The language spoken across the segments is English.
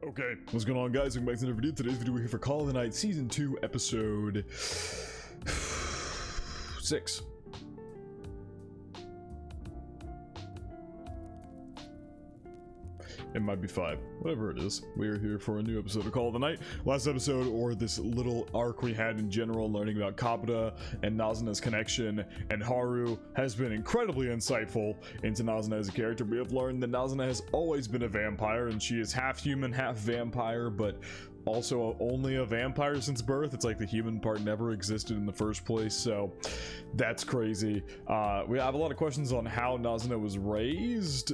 Okay, what's going on, guys? Welcome back to another video. Today's video we're here for Call of the Night Season 2, Episode 6. It might be 5, whatever it is. We are here for a new episode of Call of the Night. Last episode, or this little arc we had in general, learning about Kabuta and Nazuna's connection, and Haru has been incredibly insightful into Nazuna as a character. We have learned that Nazuna has always been a vampire, and she is half human, half vampire, but also only a vampire since birth. It's like the human part never existed in the first place, so that's crazy. We have a lot of questions on how Nazuna was raised,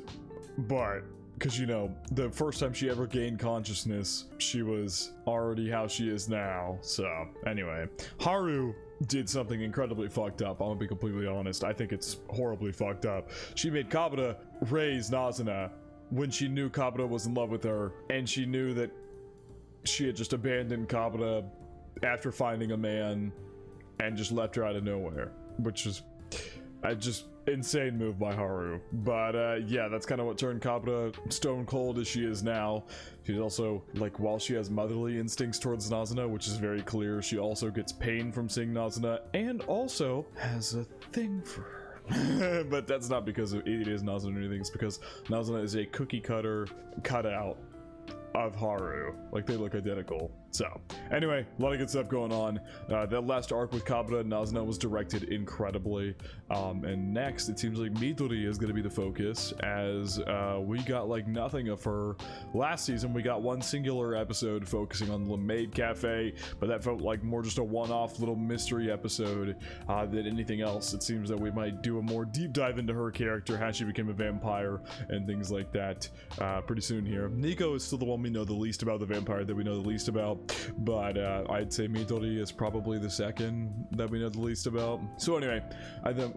but because, you know, the first time she ever gained consciousness, she was already how she is now. So, anyway. Haru did something incredibly fucked up. I'm gonna be completely honest. I think it's horribly fucked up. She made Kabuta raise Nazuna when she knew Kabuta was in love with her, and she knew that she had just abandoned Kabuta after finding a man and just left her out of nowhere, which is just insane move by Haru. But yeah, that's kind of what turned Kabuta stone cold as she is now. She's also, like, while she has motherly instincts towards Nazuna, which is very clear, she also gets pain from seeing Nazuna and also has a thing for her. But that's not because it is Nazuna or anything. It's because Nazuna is a cookie cutter cutout of Haru. Like, they look identical. So, anyway, a lot of good stuff going on. That last arc with Kabuta and Nazuna was directed incredibly. And next, it seems like Midori is going to be the focus, as we got, like, nothing of her. Last season, we got one singular episode focusing on the Maid Cafe, but that felt like more just a one-off little mystery episode than anything else. It seems that we might do a more deep dive into her character, how she became a vampire, and things like that pretty soon here. Nico is still the one we know the least about, the vampire that we know the least about. But I'd say Midori is probably the second that we know the least about. So anyway, I think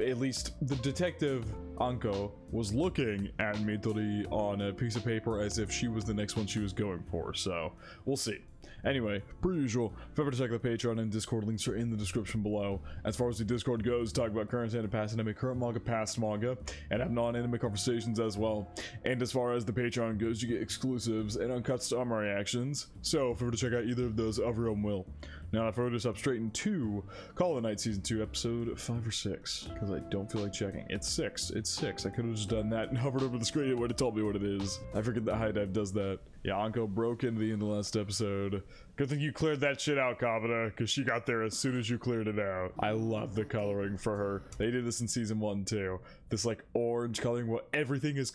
at least the detective Anko was looking at Midori on a piece of paper as if she was the next one she was going for. So we'll see. Anyway, per usual, if ever to check the Patreon and Discord, links are in the description below. As far as the Discord goes, talk about current anime, past anime, current manga, past manga, and have non-anime conversations as well. And as far as the Patreon goes, you get exclusives and uncuts to my reactions. So if ever to check out either of those, of your own will. Now, if I were to stop straight into Call of the Night Season 2, Episode 5 or 6, because I don't feel like checking. It's 6. It's 6. I could have just done that and hovered over the screen. It would have told me what it is. I forget that High Dive does that. Yeah, Anko broke into the end of the last episode. Good thing you cleared that shit out, Kabuta, because she got there as soon as you cleared it out. I love the coloring for her. They did this in Season 1 too. This, like, orange coloring where everything is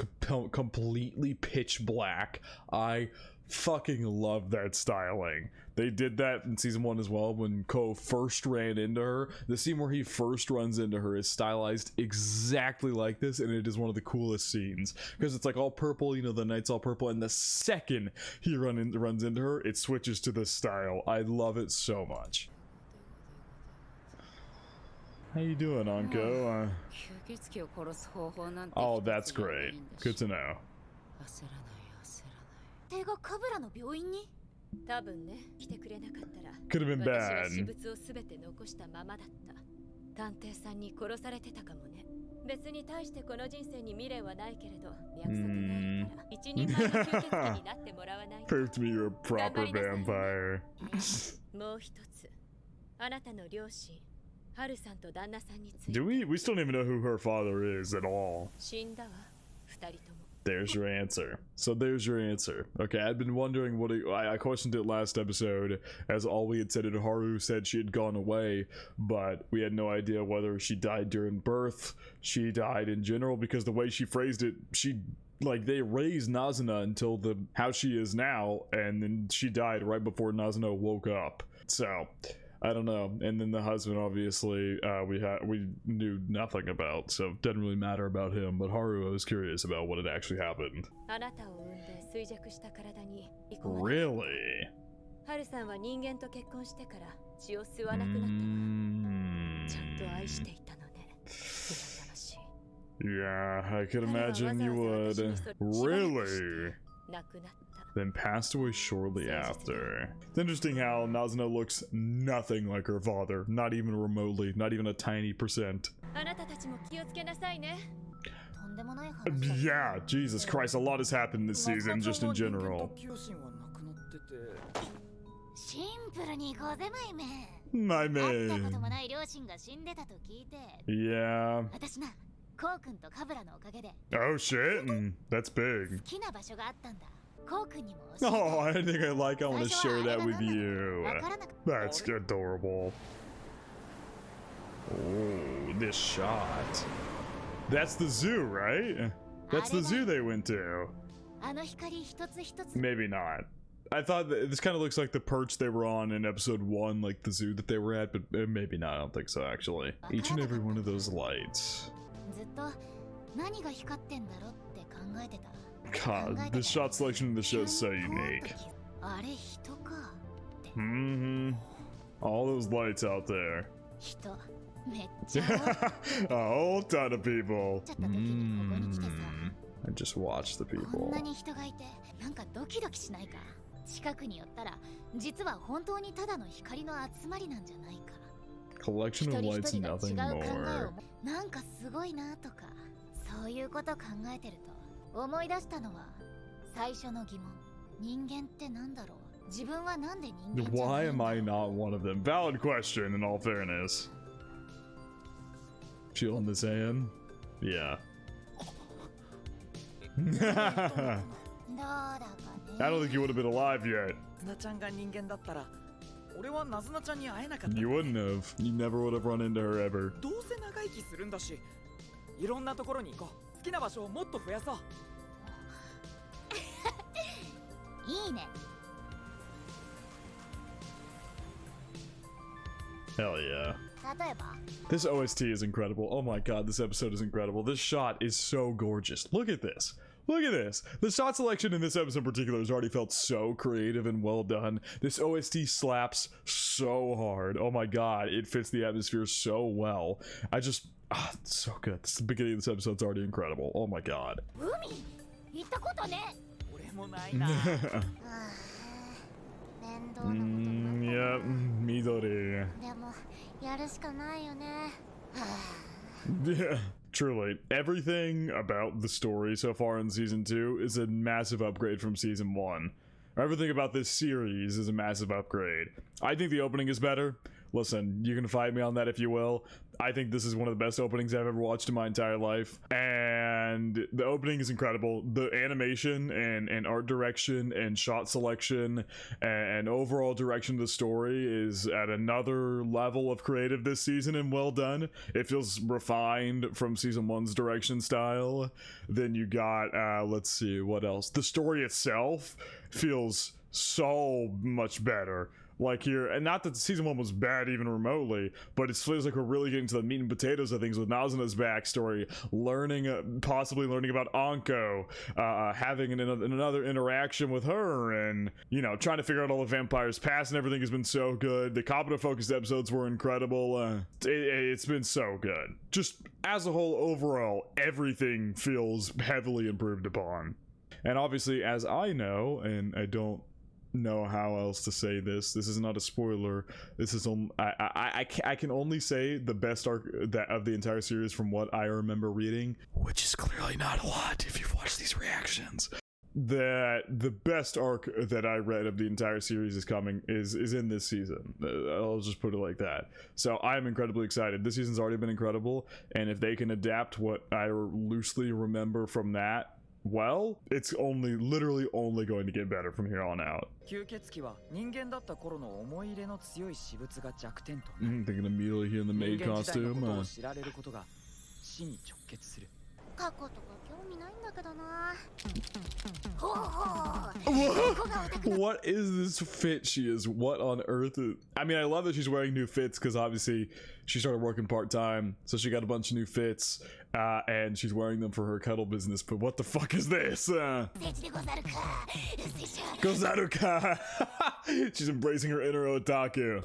completely pitch black. I fucking love that styling. They did that in Season 1 as well when Ko first ran into her. The scene where he first runs into her is stylized exactly like this, and it is one of the coolest scenes because it's like all purple, you know, the night's all purple, and the second he runs into her, it switches to this style. I love it so much. How you doing, Anko? Oh, that's great. Good to know. Could have been bad. Prove to me you're a proper vampire. We still don't even know who her father is at all. There's your answer. So there's your answer. Okay, I'd been wondering what I questioned it last episode, as all we had said is Haru said she had gone away, but we had no idea whether she died during birth, she died in general, because the way she phrased it, they raised Nazuna until how she is now, and then she died right before Nazuna woke up. So I don't know. And then the husband, obviously, we knew nothing about, so it doesn't really matter about him. But Haru, I was curious about what had actually happened. Really? Yeah, I could imagine you would. Really? Then passed away shortly after. It's interesting how Nazuna looks nothing like her father. Not even remotely. Not even a tiny %. Yeah, Jesus Christ, a lot has happened this season, just in general. My man. Yeah. Oh shit, that's big. Oh, anything I like, I want to share that with you. That's adorable. Oh, this shot. That's the zoo, right? That's the zoo they went to. Maybe not. I thought that this kind of looks like the perch they were on in episode 1, like the zoo that they were at, but maybe not. I don't think so, actually. Each and every one of those lights. God, the shot selection in the show is so unique. All those lights out there. A whole ton of people. I just watch the people. Collection of lights and nothing more. Why am I not one of them? Valid question, in all fairness. Chill on this hand? Yeah. I don't think you would have been alive yet. You wouldn't have. You never would have run into her ever. Hell yeah. This OST is incredible. Oh my god, this episode is incredible. This shot is so gorgeous. Look at this. Look at this. The shot selection in this episode in particular has already felt so creative and well done. This OST slaps so hard. Oh my god, it fits the atmosphere so well. It's so good. The beginning of this episode's already incredible. Oh my god. Yeah, Midori. Yeah, truly. Everything about the story so far in season 2 is a massive upgrade from season 1. Everything about this series is a massive upgrade. I think the opening is better. Listen, you can fight me on that if you will. I think this is one of the best openings I've ever watched in my entire life. And the opening is incredible. The animation and art direction and shot selection and overall direction of the story is at another level of creative this season and well done. It feels refined from season 1's direction style. Then you got, let's see, what else? The story itself feels so much better. Like here, and not that season 1 was bad even remotely, but it feels like we're really getting to the meat and potatoes of things with Nazuna's backstory, possibly learning about Anko, having another interaction with her, and, you know, trying to figure out all the vampires' past and everything has been so good. The Kabuto-focused episodes were incredible. It's been so good. Just as a whole, overall, everything feels heavily improved upon. And obviously, as I know, and I don't know how else to say this is not a spoiler. This is I can only say the best arc of the entire series from what I remember reading, which is clearly not a lot if you've watched these reactions. That the best arc that I read of the entire series is in this season. I'll just put it like that. So I'm incredibly excited. This season's already been incredible, and if they can adapt what I loosely remember from that, well, it's literally only going to get better from here on out. Thinking immediately here in the maid costume. What is this fit she is? What on earth I mean, I love that she's wearing new fits because obviously she started working part-time, so she got a bunch of new fits, and she's wearing them for her cuddle business. But what the fuck is this? Gozaruka! She's embracing her inner otaku.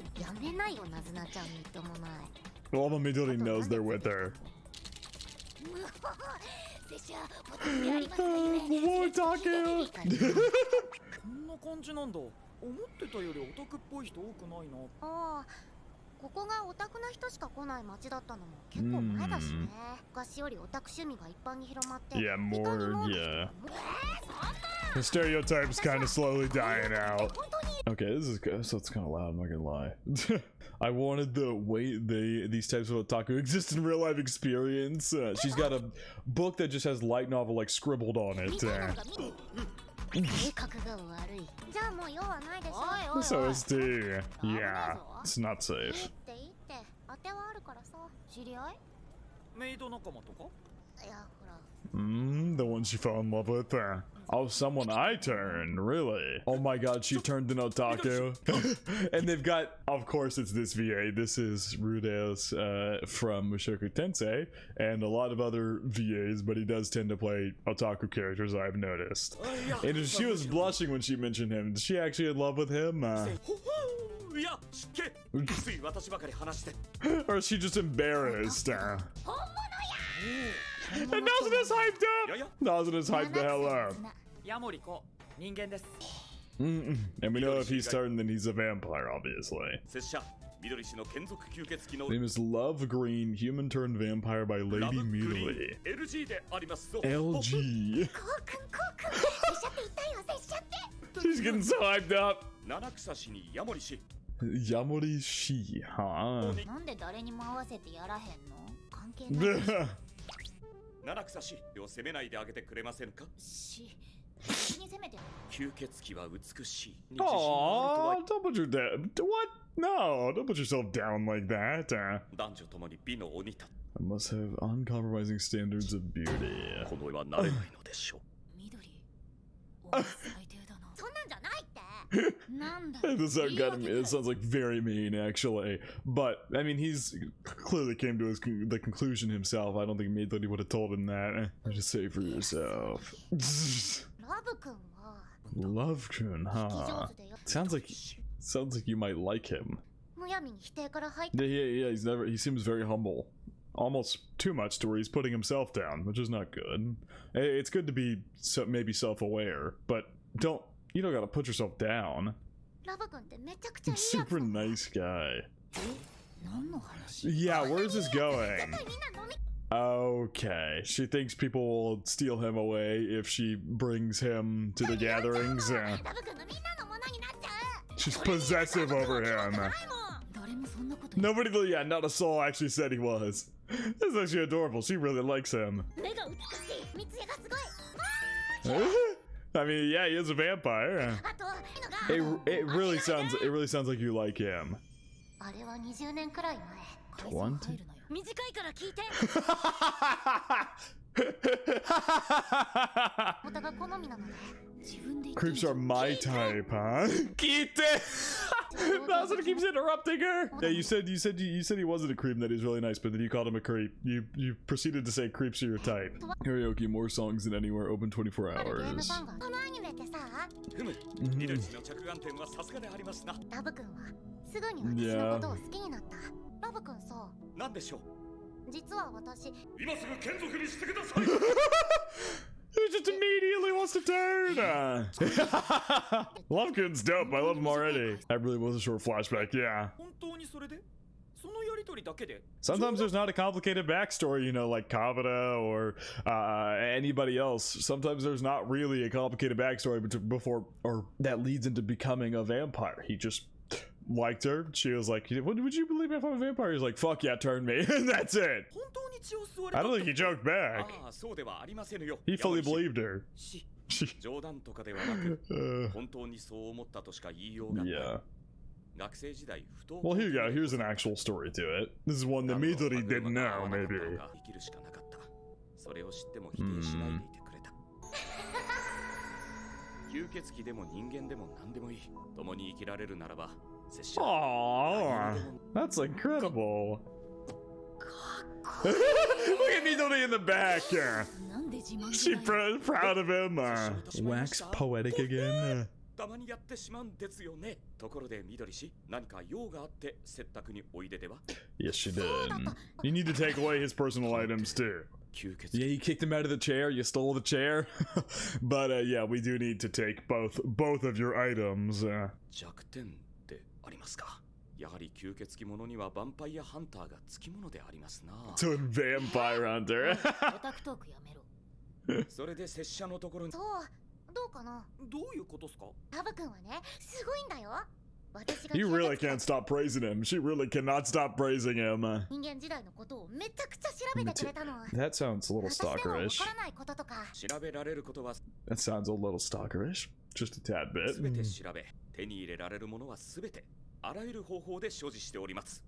Well, Midori knows they're with her. More otaku! ここがオタクな人しか来ない街だったのも結構前だしね。昔よりオタク趣味が一般に広まって。Yeah, more, yeah. The stereotype's kind of slowly dying out. Okay, this is good. So it's kind of loud, I'm not gonna lie. I wanted the way these types of otaku exist in real life experience. She's got a book that just has light novel like scribbled on it. So it's the yeah, it's not safe. The one she fell in love with. Oh, someone I turned, really? Oh my god, she turned an otaku. And they've got, of course, it's this VA. This is Rudeus from Mushoku Tensei, and a lot of other VAs, but he does tend to play otaku characters, I've noticed. And she was blushing when she mentioned him. Is she actually in love with him? Or is she just embarrassed? And Nazuna's hyped up! Nazuna's hyped the hell up. And we know if he's turned, then he's a vampire, obviously. Name is Love Green, Human Turned Vampire by Lady Midori. LG. She's getting so hyped up. Yamori Shi, huh? 七草氏を責めないであげてくれませんか。吸血鬼は美しい。Aww, don't put your what? No, don't put yourself down like that. 男女ともに美の鬼た。I must have uncompromising standards of beauty. この世はなれないのでしょう。It sounds like very mean, actually. But I mean, he's clearly came to the conclusion himself. I don't think Midori would have told him that. Just say for yourself. Love-kun, huh? Sounds like you might like him. Yeah, he seems very humble. Almost too much to where he's putting himself down, which is not good. It's good to be maybe self-aware, but you don't gotta put yourself down. Super nice guy. Yeah, where's this going? Okay, she thinks people will steal him away if she brings him to the gatherings. She's possessive over him. Nobody, yeah, not a soul actually said he was. This is actually adorable. She really likes him. I mean, yeah, he is a vampire. It really sounds like you like him. 20? Creeps are my type, huh? Kite! Nazuna keeps interrupting her. Yeah, you said he wasn't a creep, that he's really nice, but then you called him a creep. You proceeded to say creeps are your type. Karaoke, more songs than anywhere, open 24 hours. Yeah. He just immediately wants to turn! Love-kun's dope, I love him already. That really was a short flashback, yeah. Sometimes there's not a complicated backstory, you know, like Kavita or anybody else. Sometimes there's not really a complicated backstory before, or that leads into becoming a vampire. He just liked her. She was like, would you believe me if I'm a vampire? He's like, fuck yeah, turn me. And that's it. I don't think he joked back. He fully believed her. Yeah. Well, here you go. Here's an actual story to it. This is one that Midori didn't know, maybe. Aww, that's incredible. Look at Midori in the back. She's proud of him. Wax poetic again. Yes, she did. You need to take away his personal items too. Yeah, you kicked him out of the chair, you stole the chair. But yeah, we do need to take both of your items. やはり吸血鬼者にはヴァンパイアハンターがつきものでありますな。 So in Vampire Hunter. オタクトークやめろ。それで拙者のところに。そう、どうかな。どういうことっすか？ラブ君はね、すごいんだよ。私が You really can't stop praising him. She really cannot stop praising him. 人間時代のことをめちゃくちゃ調べてくれたの。 That sounds a little 私でもわ stalkerish. からないこととか。調べられることは That sounds a little stalkerish. Just a tad bit. すべて調べ、手に入れられるものはすべてあらゆる方法で所持しております。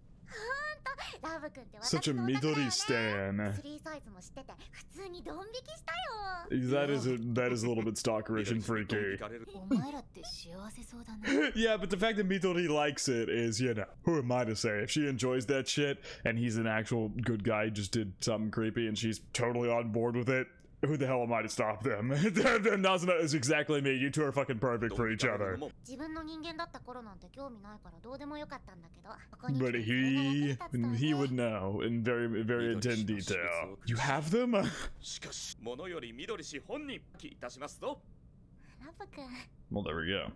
ラブ君って Such 私 a のオタクだよ Midori ね。stan. スリーサイズも知ってて普通にドン引きしたよ。 That is a little bit stalkerish and 緑に飛び freaky. かれるお前らって幸せそうだね。 Yeah, but the fact that Midori likes it is, you know, who am I to say? If she enjoys that shit and he's an actual good guy, he just did something creepy and she's totally on board with it, who the hell am I to stop them? Nazuna is exactly me. You two are fucking perfect for each other. 自分の人間だった頃なんて興味ないからどうでもよかったんだけど。ここに But 来てそれが役に立つとはね。 he would know in very intense detail. You have them? しかし物より緑氏本人気いたしますぞ。ラブ君。 Well, there we go.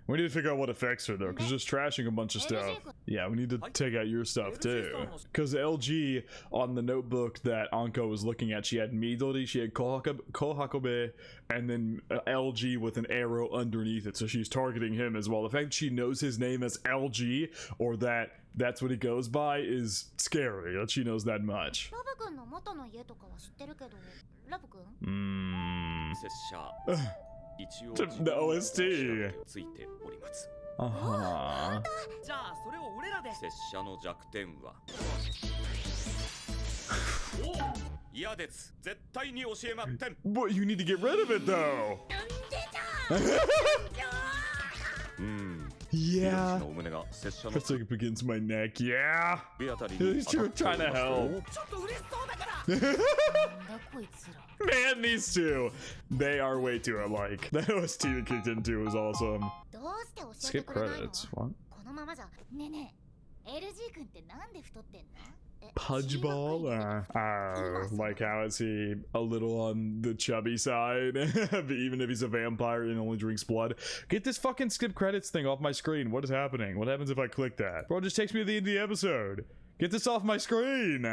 We need to figure out what affects her though, because just trashing a bunch of stuff. Yeah, we need to take out your stuff too. Because LG on the notebook that Anko was looking at, she had Midori, she had Kohakobe, and then LG with an arrow underneath it. So she's targeting him as well. The fact that she knows his name as LG, or that's what he goes by, is scary that she knows that much. ラブ君の元の家とかは知ってるけど、ラブ君？拙者一応 The OST ついております。 Uh-huh. じゃあそれを俺らで。拙者の弱点は嫌です。絶対に教えまってん。 But you need to get rid of it though. Yeah. の胸が拙者の First like begins my neck. Yeah. 首あたりに He's trying to help. ちょっと嬉しそうだから。なんだこいつら。 Man, these two, they are way too alike. That OST that kicked into was awesome. どうして教えて Skip くれないの？ credits. What? このままじゃ。ねえねえ、LG 君ってなんで太ってんの？ Pudge ball? Like how is he a little on the chubby side? But even if he's a vampire and only drinks blood. Get this fucking skip credits thing off my screen. What is happening? What happens if I click that? Bro, it just takes me to the end of the episode. Get this off my screen.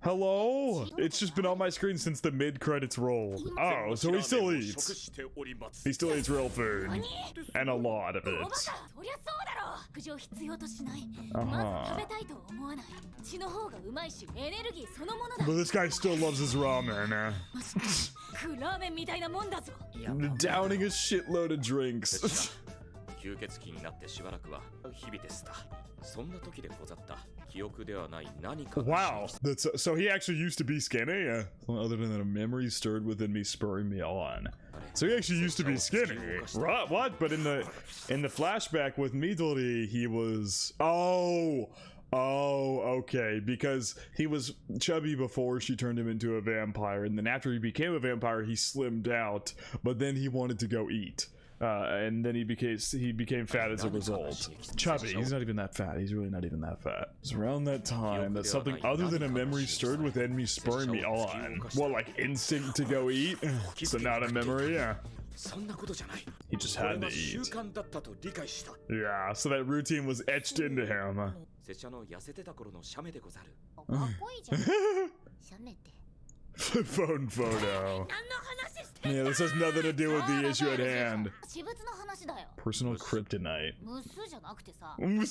Hello? It's just been on my screen since the mid-credits rolled. Oh, so he still eats. He still eats real food. And a lot of it. そりゃそうだろ。苦情必要としない。まず食べたいと思わない。血の方がうまいし、エネルギーそのものだ。 But this guy still loves his ramen. ラーメンみたいなもんだぞ。 Downing a shitload of drinks. 吸血鬼になってしばらくは日々でした。そんな時でござった記憶ではない何か。 Wow, that's so he actually used to be skinny. Other than a memory stirred within me, spurring me on. So he actually used to be skinny. What? But in the flashback with Midori, he was okay, because he was chubby before she turned him into a vampire, and then after he became a vampire, he slimmed out. But then he wanted to go eat. And then he became fat as a result. Chubby. He's not even that fat. He's really not even that fat. It's around that time that something other than a memory stirred within me, spurring me on. What, like instinct to go eat? So not a memory? Yeah. そんなことじゃない。 He just had to 習 eat. 慣だったと理解した。 Yeah, so that routine was etched into him. 拙者の痩せてた頃の写メでござる。かっこいいじゃん。しゃめて。 Phone photo. 何の話してん Yeah, this has nothing to do with the issue at hand. 私物の話だよ。 Personal kryptonite. ムスじゃなくてさ。さんは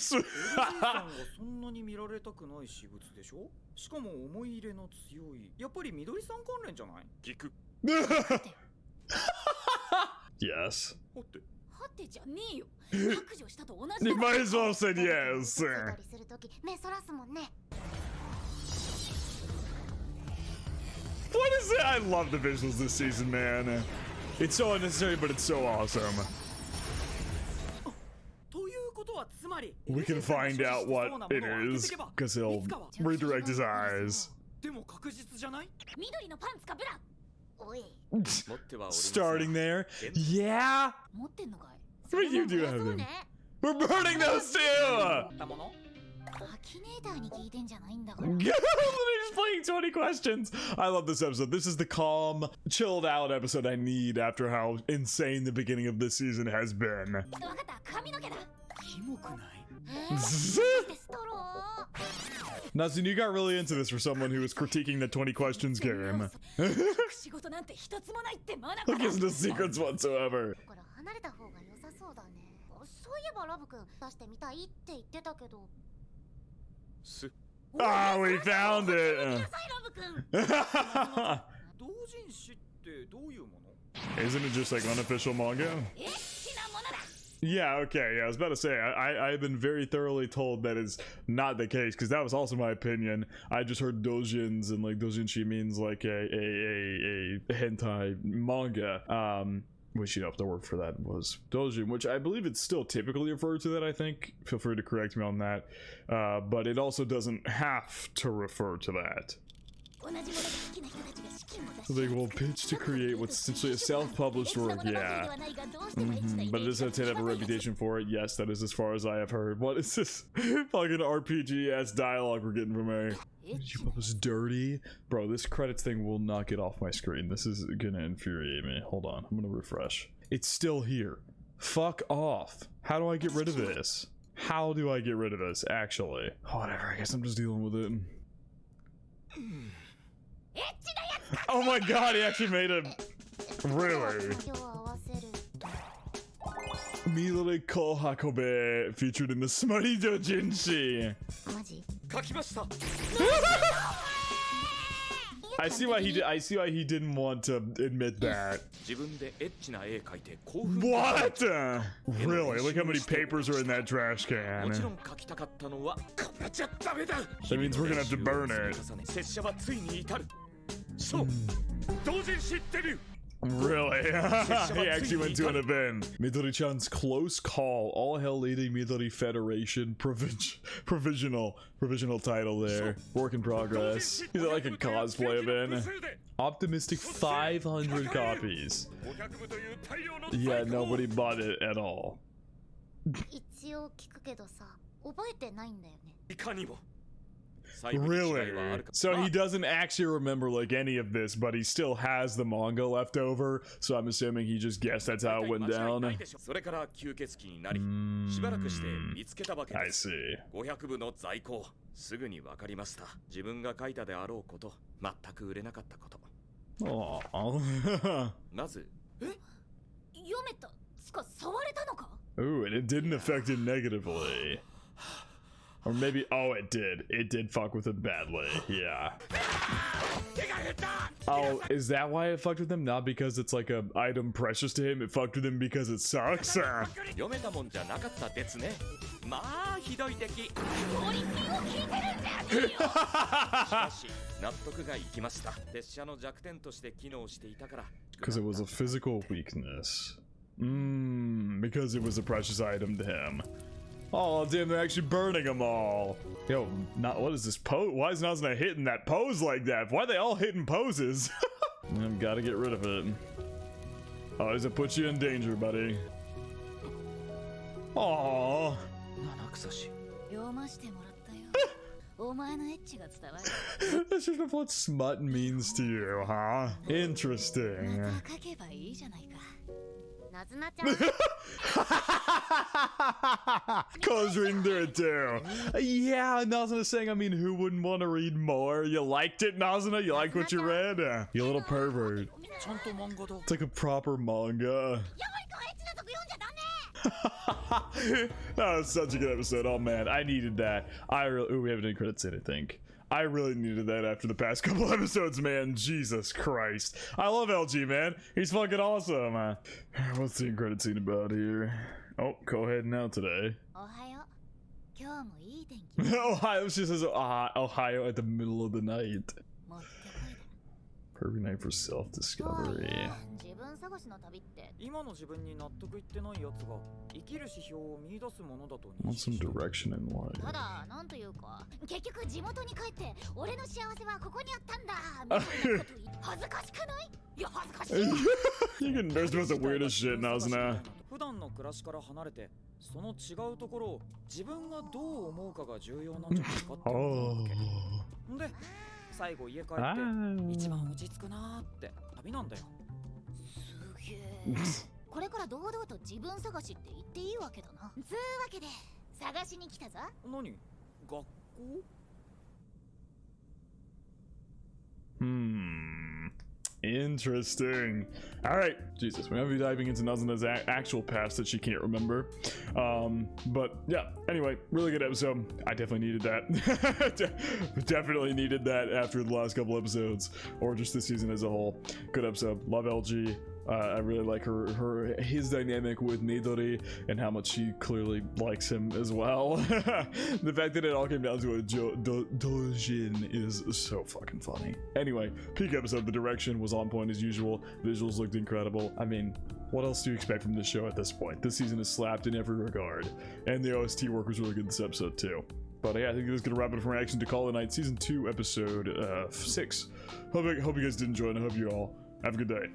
そんなに見られたくない私物でしょ？しかも思い入れの強い。やっぱり緑さん関連じゃない？聞く。 Yes. ほって。はてじゃねえよ。白状したと同じ You だ。 might as well said つ yes. いたりするとき目そらすもんね。 What is it? I love the visuals this season, man. It's so unnecessary, but it's so awesome. ということはつまり We can find out what it is, because he'll redirect his eyes. でも確実じゃない？緑のパンツかブラ。おい。持ってはおります。 Starting there. Yeah? 持ってんのかい？ But you do have them. We're burning those too! たもの？アキネーターに聞いてんじゃないんだから。 They're just playing 20 questions. I love this episode. This is the calm, chilled out episode I need after how insane the beginning of this season has been. わかった、髪の毛だ。キモくない？ストロ Nazin, you got really into this for someone who was critiquing the 20 questions game. 仕事なんて一つもないってまだ Look, isn't the secrets whatsoever. これ離れた方が良さそうだね。そういえばラブ君出してみたいって言ってたけど。Ah, we found it. 同人誌ってどういうもの？ Isn't it just like unofficial manga? エッチなものだ Yeah, okay, yeah, I was about to say, I've been very thoroughly told that is not the case, because that was also my opinion. I just heard dojins, and like dojinshi means like a hentai manga, which, you know, if the word for that was dojin, which I believe it's still typically referred to that, I think. Feel free to correct me on that. But it also doesn't have to refer to that. 同じものが好きな人たちが資金を出し So they will pitch to create what's essentially a self-published work, yeah. But it does have to have a reputation for it. Yes, that is as far as I have heard. What is this fucking RPG-ass dialogue we're getting from her? You was dirty? Bro, this credits thing will not get off my screen. This is gonna infuriate me. Hold on, I'm gonna refresh. It's still here. Fuck off. How do I get rid of this? How do I get rid of this, actually? Whatever, I guess I'm just dealing with it. Oh my god, he actually made a... Really? Midori Kohakobe featured in the Smutty Dojinshi. マジ？ I see why he did. I see why he didn't want to admit that. What? Really? Look how many papers are in that trash can. That means we're gonna have to burn it. Really? He actually went to an event. Midori-chan's close call. All hell leading Midori Federation. Provisional title there. Work in progress. Is it like a cosplay event? Optimistic 500 copies. Yeah, nobody bought it at all. 一応聞くけどさ、覚えてないんだよね。 Really? So he doesn't actually remember like any of this, but he still has the manga left over, so I'm assuming he just guessed that's how it went down. I see. 500部の在庫すぐに分かりました。自分が書いたであろうこと、全く売れなかったこと。 Aww. まず、読めたつか触れたのか Ooh, and it didn't affect him negatively. Or maybe, oh, it did. It did fuck with him badly. Yeah. Oh, is that why it fucked with him? Not because it's like a item precious to him. It fucked with him because it sucks. 読めたもんじゃなかったですね。まあひどい出来。クオリティを聞いてるんだよ。しかし納得がいきました。列車の弱点として機能していたから。Because it was a physical weakness. Because it was a precious item to him. Oh damn, they're actually burning them all. Yo, what is this pose? Why is Nazuna hitting that pose like that? Why are they all hitting poses? I've got to get rid of it. Oh, does it put you in danger, buddy? Aww. 読ましてもらったよ。お前のエッチが伝わる。 That's just what smut means to you, huh? Interesting. また書けばいいじゃないか。 なずなちゃん。 Cole's reading through it too. Yeah, Nazuna saying, I mean, who wouldn't want to read more? You liked it, Nazuna? You liked what you read? You little pervert. It's like a proper manga. That was such a good episode. Oh man, I needed that. Ooh, we haven't any credits in it, I think. I really needed that after the past couple episodes, man. Jesus Christ. I love LG, man. He's fucking awesome. What's the credit scene about here? Oh, go ahead now today. おはよう。今日もいい天気。 Ohio, she says Ohio at the middle of the night. もってこいだ。 Perfect night for self-discovery. 自分探しの旅って。今の自分に納得いってないやつが生きる指標を見出すものだと Want some direction in life. ただなんというか結局地元に帰って俺の幸せはここにあったんだみたいなこと言って恥ずかしくない？いや恥ずかしい。 You can nurse about the weirdest shit, Nazuna. 普段の暮らしから離れてその違うところを自分がどう思うかが重要なんじゃないかって思うわけ。で最後家帰って一番落ち着くなーって旅なんだよ。すげえ。これから堂々と自分探しって言っていいわけだな。つうわけで探しに来たぞ。何？学校？ Interesting. All right, Jesus, we're gonna be diving into Nazuna's actual past that she can't remember. But yeah, anyway, really good episode. I definitely needed that. Definitely needed that after the last couple episodes, or just this season as a whole. Good episode. Love LG. I really like his dynamic with Midori and how much she clearly likes him as well. The fact that it all came down to a dojin is so fucking funny. Anyway, peak episode. The direction was on point as usual. Visuals looked incredible. I mean, what else do you expect from this show at this point? This season is slapped in every regard, and the OST work was really good this episode too. But yeah, I think that's gonna wrap it up for reaction to Call of the Night season 2 episode 6. Hope you guys did enjoy, and I hope you all have a good day.